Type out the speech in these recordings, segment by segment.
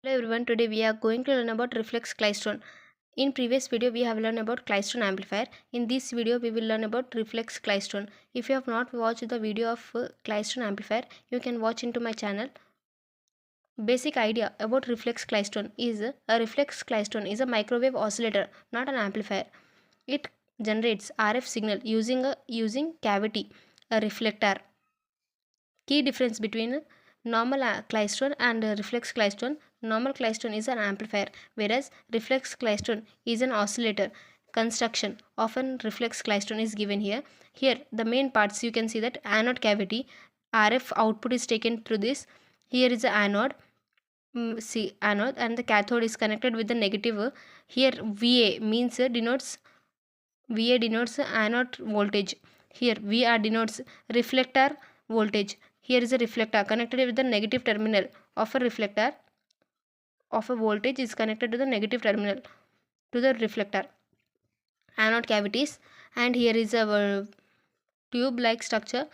Hello everyone, today we are going to learn about Reflex Klystron. In previous video we have learned about Klystron amplifier. In this video we will learn about Reflex Klystron. If you have not watched the video of Klystron amplifier, you can watch into my channel. Basic idea about Reflex Klystron is a Reflex Klystron is a microwave oscillator, not an amplifier. It generates RF signal using cavity, a reflector. Key difference between normal klystron and reflex klystron. Normal klystron is an amplifier, whereas reflex klystron is an oscillator. Construction often reflex klystron is given here. Here the main parts you can see that anode cavity, RF output is taken through this. Here is the anode, see anode, and the cathode is connected with the negative. Here VA means denotes anode voltage. Here VR denotes reflector voltage. Here is a reflector connected with the negative terminal of a reflector of a voltage is connected to the negative terminal to the reflector. Anode cavities, and here is a tube like structure.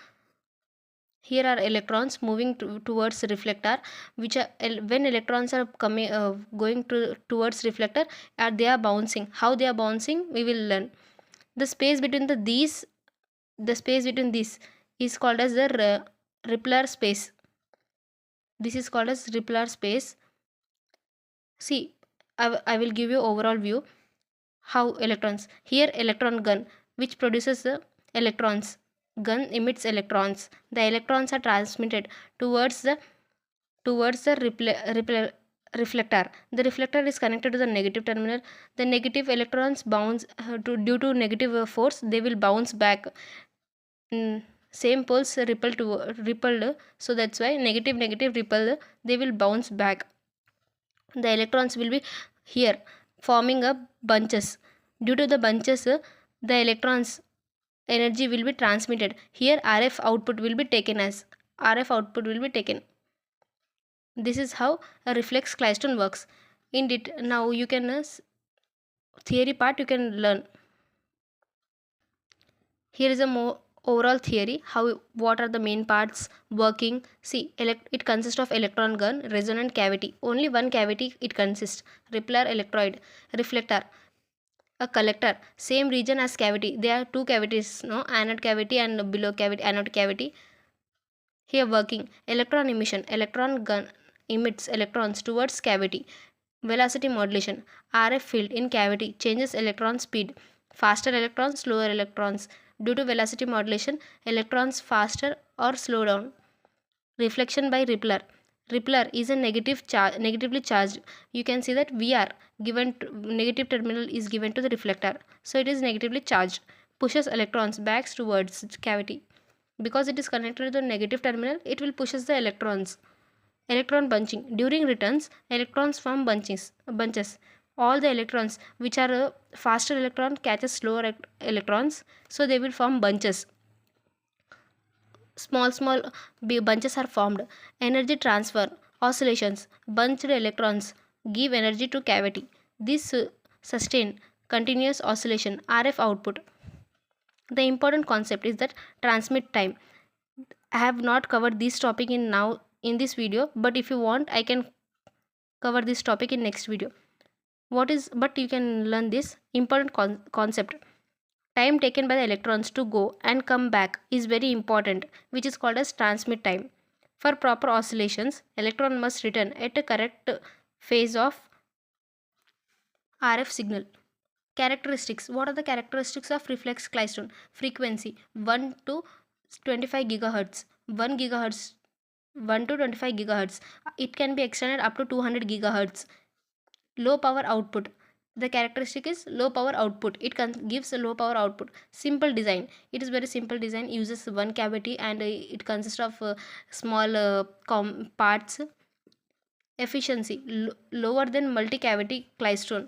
Here are electrons moving towards the reflector, which are when electrons are coming going towards reflector, they are bouncing. How they are bouncing we will learn. The space between the space between this is called as the Rippler space. This is called as Rippler space. See, I will give you overall view how electrons. Here electron gun which produces the electrons. Gun emits electrons. The electrons are transmitted towards the reflector. The reflector is connected to the negative terminal. The negative electrons bounce due to negative force. They will bounce back. Same poles repelled. So that's why negative repel. They will bounce back. The electrons will be here forming a bunches. Due to the bunches, the electrons energy will be transmitted. Here RF output will be taken. This is how a reflex klystron works. Now you can theory part you can learn. Here is a more overall theory how what are the main parts working. See, it consists of electron gun, resonant cavity. Only one cavity it consists. Rippler electrode, reflector, a collector. Same region as cavity. There are two cavities, no, anode cavity and below cavity anode cavity. Here working electron emission. Electron gun emits electrons towards cavity. Velocity modulation. RF field in cavity changes electron speed. Faster electrons, slower electrons. Due to velocity modulation, electrons faster or slow down. Reflection by Rippler. Rippler is a negatively charged. You can see that VR negative terminal is given to the reflector. So it is negatively charged. Pushes electrons back towards cavity. Because it is connected to the negative terminal, it will pushes the electrons. Electron bunching. During returns, electrons form bunches. All the electrons which are a faster electron catches slower electrons, so they will form bunches. Small bunches are formed. Energy transfer. Oscillations. Bunched electrons give energy to cavity. This sustain continuous oscillation. RF output. The important concept is that transmit time. I have not covered this topic in this video, but if you want I can cover this topic in next video. But you can learn this important concept. Time taken by the electrons to go and come back is very important, which is called as transmit time. For proper oscillations, electron must return at a correct phase of RF signal. Characteristics. What are the characteristics of reflex klystron? Frequency 1 to 25 gigahertz. 1 gigahertz 1 to 25 gigahertz. It can be extended up to 200 gigahertz. Low power output. The characteristic is low power output. It gives a low power output. Simple design. It is very simple design. Uses one cavity and it consists of small parts. Efficiency lower than multi-cavity klystron.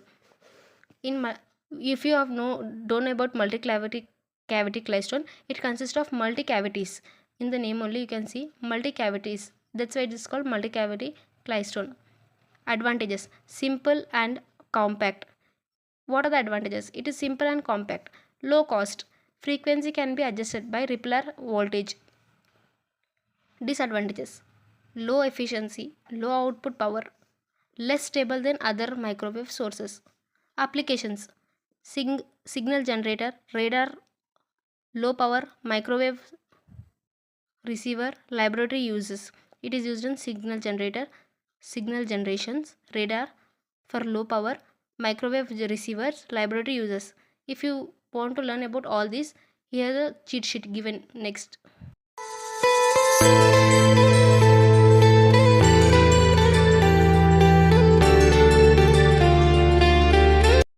If you have don't know about multi-cavity klystron, it consists of multi-cavities. In the name only you can see multi-cavities. That's why it is called multi-cavity klystron. Advantages. Simple and compact. What are the advantages? It is simple and compact. Low cost. Frequency can be adjusted by Rippler voltage. Disadvantages. Low efficiency, low output power, less stable than other microwave sources. Applications: signal generator, radar, low power, microwave receiver, laboratory uses. It is used in signal generator, signal generations, radar for low power, microwave receivers, laboratory uses. If you want to learn about all these, here the cheat sheet given next.